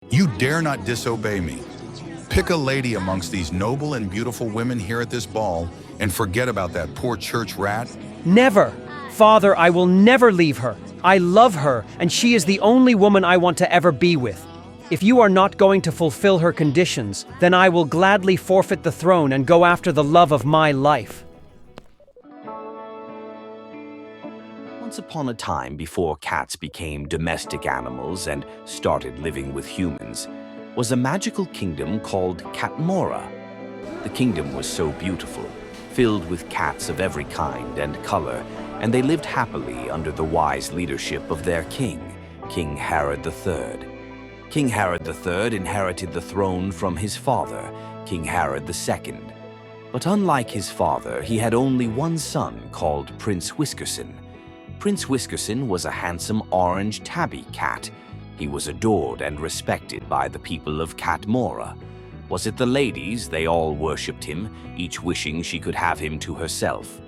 You dare not disobey me. Pick a lady amongst these noble and beautiful women here at this ball and forget about that poor church rat. Never! Father, I will never leave her. I love her, and she is the only woman I want to ever be with. If you are not going to fulfill her conditions, then I will gladly forfeit the throne and go after the love of my life. Once upon a time, before cats became domestic animals and started living with humans, was a magical kingdom called Catmorah. The kingdom was so beautiful, filled with cats of every kind and color, and they lived happily under the wise leadership of their king, King Herod III. King Herod III inherited the throne from his father, King Herod II. But unlike his father, he had only one son called Prince Whiskerson. Prince Whiskerson was a handsome orange tabby cat. He was adored and respected by the people of Catmorah. Was it the ladies? They all worshipped him, each wishing she could have him to herself.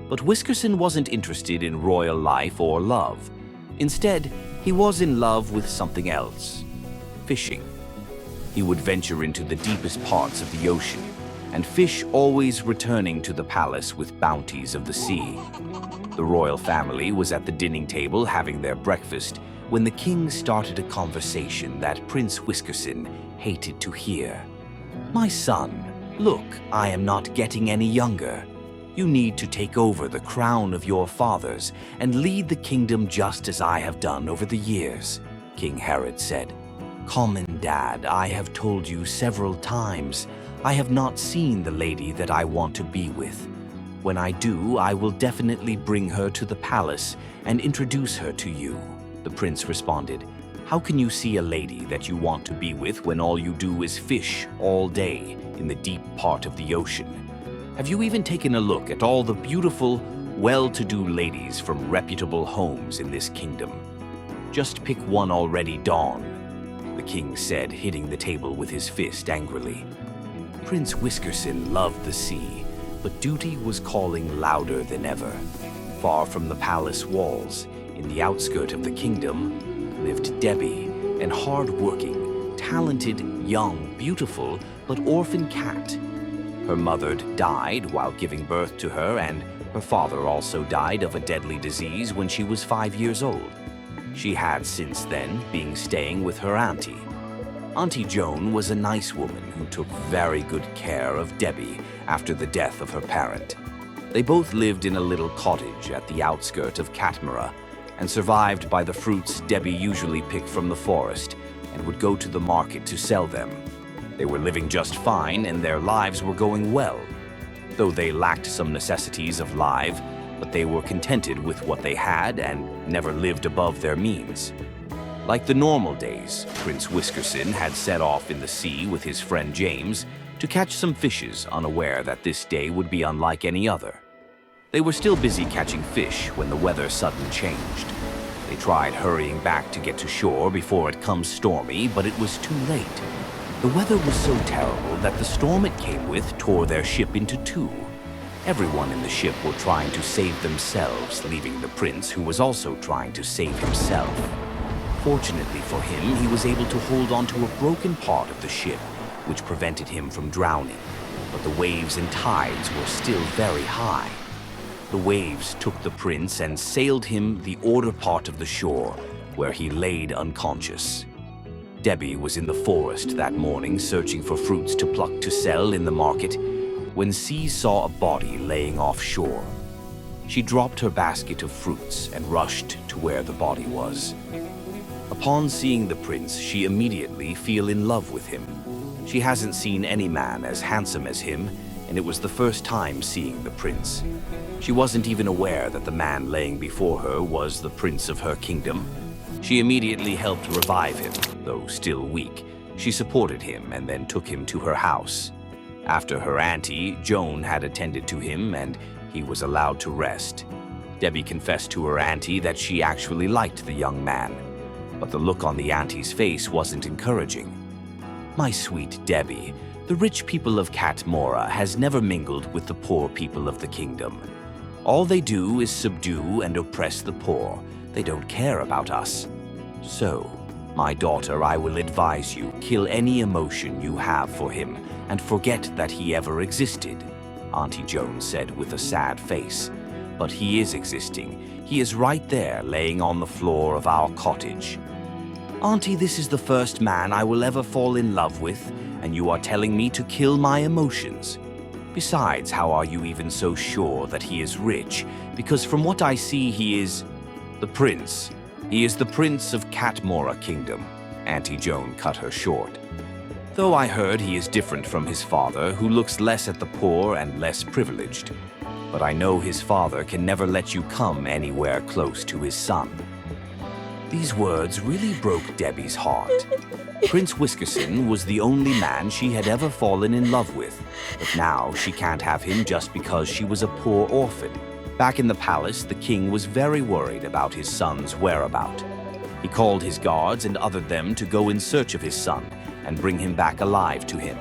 But Whiskerson wasn't interested in royal life or love. Instead, he was in love with something else: fishing. He would venture into the deepest parts of the ocean, and fish always returning to the palace with bounties of the sea. The royal family was at the dining table having their breakfast when the king started a conversation that Prince Whiskerson hated to hear. "My son, look, I am not getting any younger. You need to take over the crown of your fathers and lead the kingdom just as I have done over the years," King Herod said. "Common Dad, I have told you several times, I have not seen the lady that I want to be with. When I do, I will definitely bring her to the palace and introduce her to you," the prince responded. "How can you see a lady that you want to be with when all you do is fish all day in the deep part of the ocean? Have you even taken a look at all the beautiful, well-to-do ladies from reputable homes in this kingdom? Just pick one already, Dawn," the king said, hitting the table with his fist angrily. Prince Whiskerson loved the sea, but duty was calling louder than ever. Far from the palace walls, in the outskirts of the kingdom, lived Debbie, an hard-working, talented, young, beautiful, but orphan cat. Her mother died while giving birth to her, and her father also died of a deadly disease when she was 5 years old. She had since then been staying with her auntie. Auntie Joan was a nice woman who took very good care of Debbie after the death of her parent. They both lived in a little cottage at the outskirts of Catmorah and survived by the fruits Debbie usually picked from the forest and would go to the market to sell them. They were living just fine and their lives were going well, though they lacked some necessities of life, but they were contented with what they had and never lived above their means. Like the normal days, Prince Whiskerson had set off in the sea with his friend James to catch some fishes, unaware that this day would be unlike any other. They were still busy catching fish when the weather suddenly changed. They tried hurrying back to get to shore before it comes stormy, but it was too late. The weather was so terrible that the storm it came with tore their ship into two. Everyone in the ship were trying to save themselves, leaving the prince, who was also trying to save himself. Fortunately for him, he was able to hold onto a broken part of the ship, which prevented him from drowning. But the waves and tides were still very high. The waves took the prince and sailed him the outer part of the shore, where he laid unconscious. Debbie was in the forest that morning searching for fruits to pluck to sell in the market when she saw a body laying offshore. She dropped her basket of fruits and rushed to where the body was. Upon seeing the prince, she immediately fell in love with him. She hasn't seen any man as handsome as him, and it was the first time seeing the prince. She wasn't even aware that the man laying before her was the prince of her kingdom. She immediately helped revive him, though still weak. She supported him and then took him to her house. After her auntie, Joan, had attended to him and he was allowed to rest. Debbie confessed to her auntie that she actually liked the young man, but the look on the auntie's face wasn't encouraging. "My sweet Debbie, the rich people of Catmorah has never mingled with the poor people of the kingdom. All they do is subdue and oppress the poor. They don't care about us. So, My daughter, I will advise you, kill any emotion you have for him and forget that he ever existed, Auntie Joan said with a sad face. But he is existing. He is right there, laying on the floor of our cottage. Auntie, this is the first man I will ever fall in love with, and you are telling me to kill my emotions. Besides, how are you even so sure that he is rich? Because from what I see, he is the prince. He is the prince of Catmorah Kingdom, Auntie Joan cut her short. Though I heard he is different from his father, who looks less at the poor and less privileged. But I know his father can never let you come anywhere close to his son. These words really broke Debbie's heart. Prince Whiskerson was the only man she had ever fallen in love with, but now she can't have him just because she was a poor orphan. Back in the palace, the king was very worried about his son's whereabouts. He called his guards and ordered them to go in search of his son and bring him back alive to him.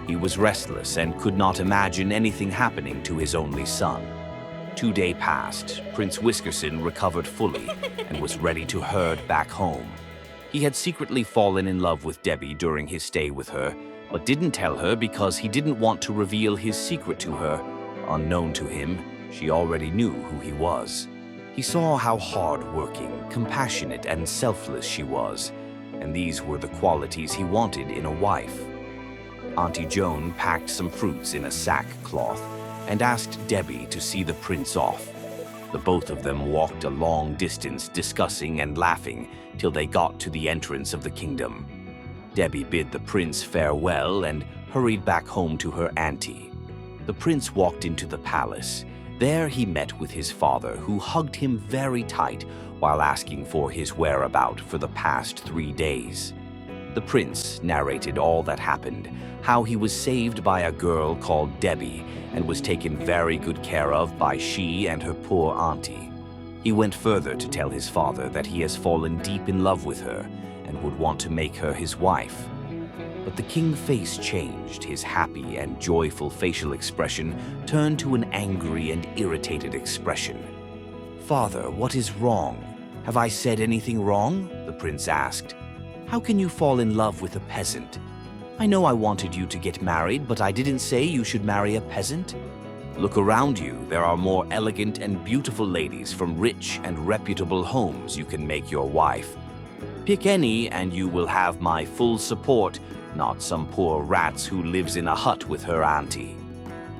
He was restless and could not imagine anything happening to his only son. 2 days passed. Prince Whiskerson recovered fully and was ready to herd back home. He had secretly fallen in love with Debbie during his stay with her, but didn't tell her because he didn't want to reveal his secret to her. Unknown to him, she already knew who he was. He saw how hard-working, compassionate, and selfless she was, and these were the qualities he wanted in a wife. Auntie Joan packed some fruits in a sackcloth and asked Debbie to see the prince off. The both of them walked a long distance discussing and laughing till they got to the entrance of the kingdom. Debbie bid the prince farewell and hurried back home to her auntie. The prince walked into the palace. There he met with his father, who hugged him very tight while asking for his whereabouts for the past 3 days. The prince narrated all that happened, how he was saved by a girl called Debbie and was taken very good care of by she and her poor auntie. He went further to tell his father that he has fallen deep in love with her and would want to make her his wife. But the king's face changed. His happy and joyful facial expression turned to an angry and irritated expression. "Father, what is wrong? Have I said anything wrong?" the prince asked. "How can you fall in love with a peasant? I know I wanted you to get married, but I didn't say you should marry a peasant. Look around you. There are more elegant and beautiful ladies from rich and reputable homes you can make your wife. Pick any and you will have my full support, not some poor rats who lives in a hut with her auntie."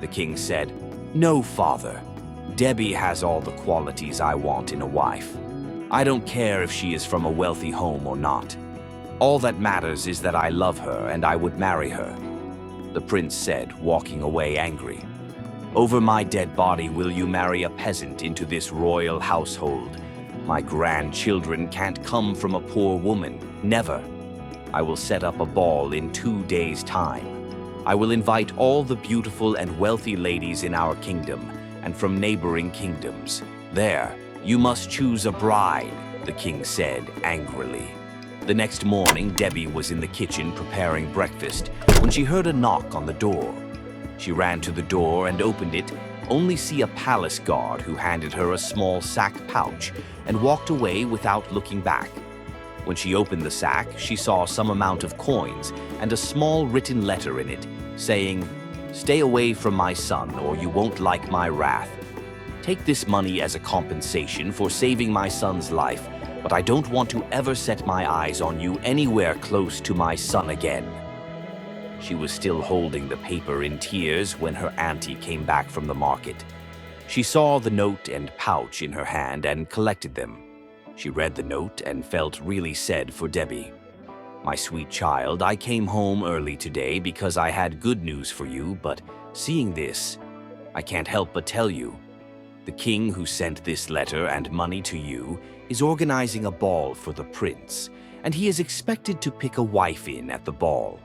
The king said, "No, father. Debbie has all the qualities I want in a wife. I don't care if she is from a wealthy home or not. All that matters is that I love her and I would marry her," the prince said, walking away angry. "Over my dead body will you marry a peasant into this royal household? My grandchildren can't come from a poor woman, never. I will set up a ball in 2 days' time. I will invite all the beautiful and wealthy ladies in our kingdom and from neighboring kingdoms. There, you must choose a bride," the king said angrily. The next morning, Debbie was in the kitchen preparing breakfast when she heard a knock on the door. She ran to the door and opened it, only see a palace guard who handed her a small sack pouch and walked away without looking back. When she opened the sack, she saw some amount of coins and a small written letter in it, saying, "Stay away from my son or you won't like my wrath. Take this money as a compensation for saving my son's life, but I don't want to ever set my eyes on you anywhere close to my son again." She was still holding the paper in tears when her auntie came back from the market. She saw the note and pouch in her hand and collected them. She read the note and felt really sad for Debbie. "My sweet child, I came home early today because I had good news for you, but seeing this, I can't help but tell you. The king who sent this letter and money to you is organizing a ball for the prince, and he is expected to pick a wife in at the ball,"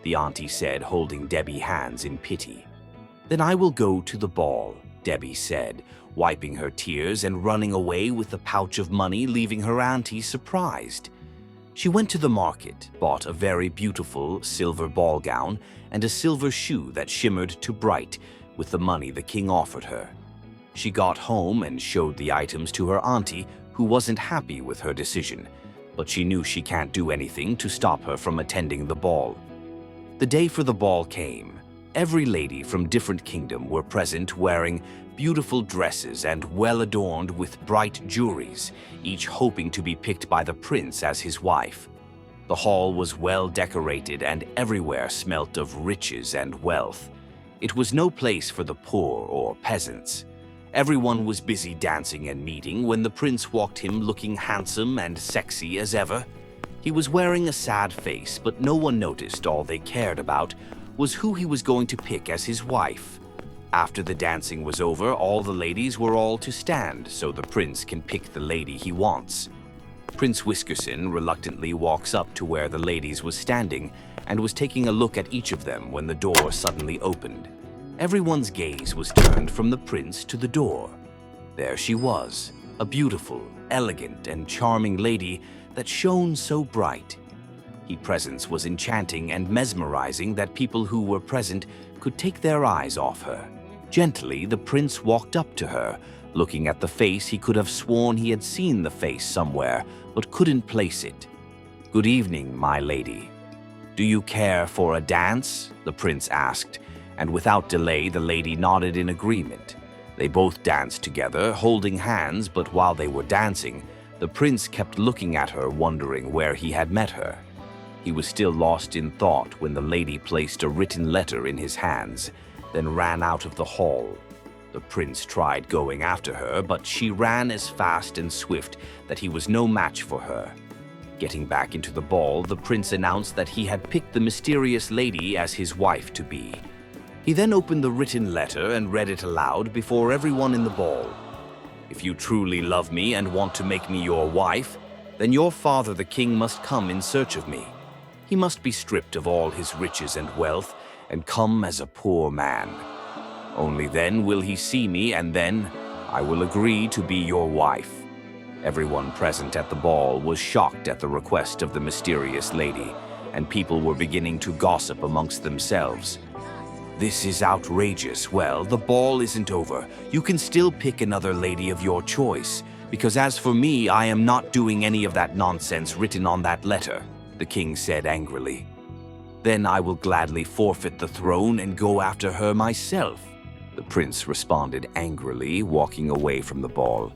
the auntie said, holding Debbie's hands in pity. "Then I will go to the ball," Debbie said, wiping her tears and running away with the pouch of money, leaving her auntie surprised. She went to the market, bought a very beautiful silver ball gown and a silver shoe that shimmered to bright with the money the king offered her. She got home and showed the items to her auntie, who wasn't happy with her decision. but she knew she can't do anything to stop her from attending the ball. The day for the ball came. Every lady from different kingdom were present, wearing beautiful dresses and well adorned with bright jewelries, each hoping to be picked by the prince as his wife. The hall was well decorated and everywhere smelt of riches and wealth. It was no place for the poor or peasants. Everyone was busy dancing and meeting when the prince walked in looking handsome and sexy as ever. He was wearing a sad face, but no one noticed. All they cared about was who he was going to pick as his wife. After the dancing was over, all the ladies were all to stand so the prince can pick the lady he wants. Prince Whiskerson reluctantly walks up to where the ladies was standing and was taking a look at each of them when the door suddenly opened. Everyone's gaze was turned from the prince to the door. There she was, a beautiful, elegant, and charming lady that shone so bright. Her presence was enchanting and mesmerizing that people who were present could take their eyes off her. Gently, the prince walked up to her. Looking at the face, he could have sworn he had seen the face somewhere, but couldn't place it. "Good evening, my lady. Do you care for a dance?" the prince asked, and without delay the lady nodded in agreement. They both danced together, holding hands, but while they were dancing, the prince kept looking at her, wondering where he had met her. He was still lost in thought when the lady placed a written letter in his hands, then ran out of the hall. The prince tried going after her, but she ran as fast and swift that he was no match for her. Getting back into the ball, the prince announced that he had picked the mysterious lady as his wife-to-be. He then opened the written letter and read it aloud before everyone in the ball. "If you truly love me and want to make me your wife, then your father the king must come in search of me. He must be stripped of all his riches and wealth and come as a poor man. Only then will he see me, and then I will agree to be your wife." Everyone present at the ball was shocked at the request of the mysterious lady, and people were beginning to gossip amongst themselves. "This is outrageous. Well, the ball isn't over. You can still pick another lady of your choice, because as for me, I am not doing any of that nonsense written on that letter," the king said angrily. "Then I will gladly forfeit the throne and go after her myself," the prince responded angrily, walking away from the ball.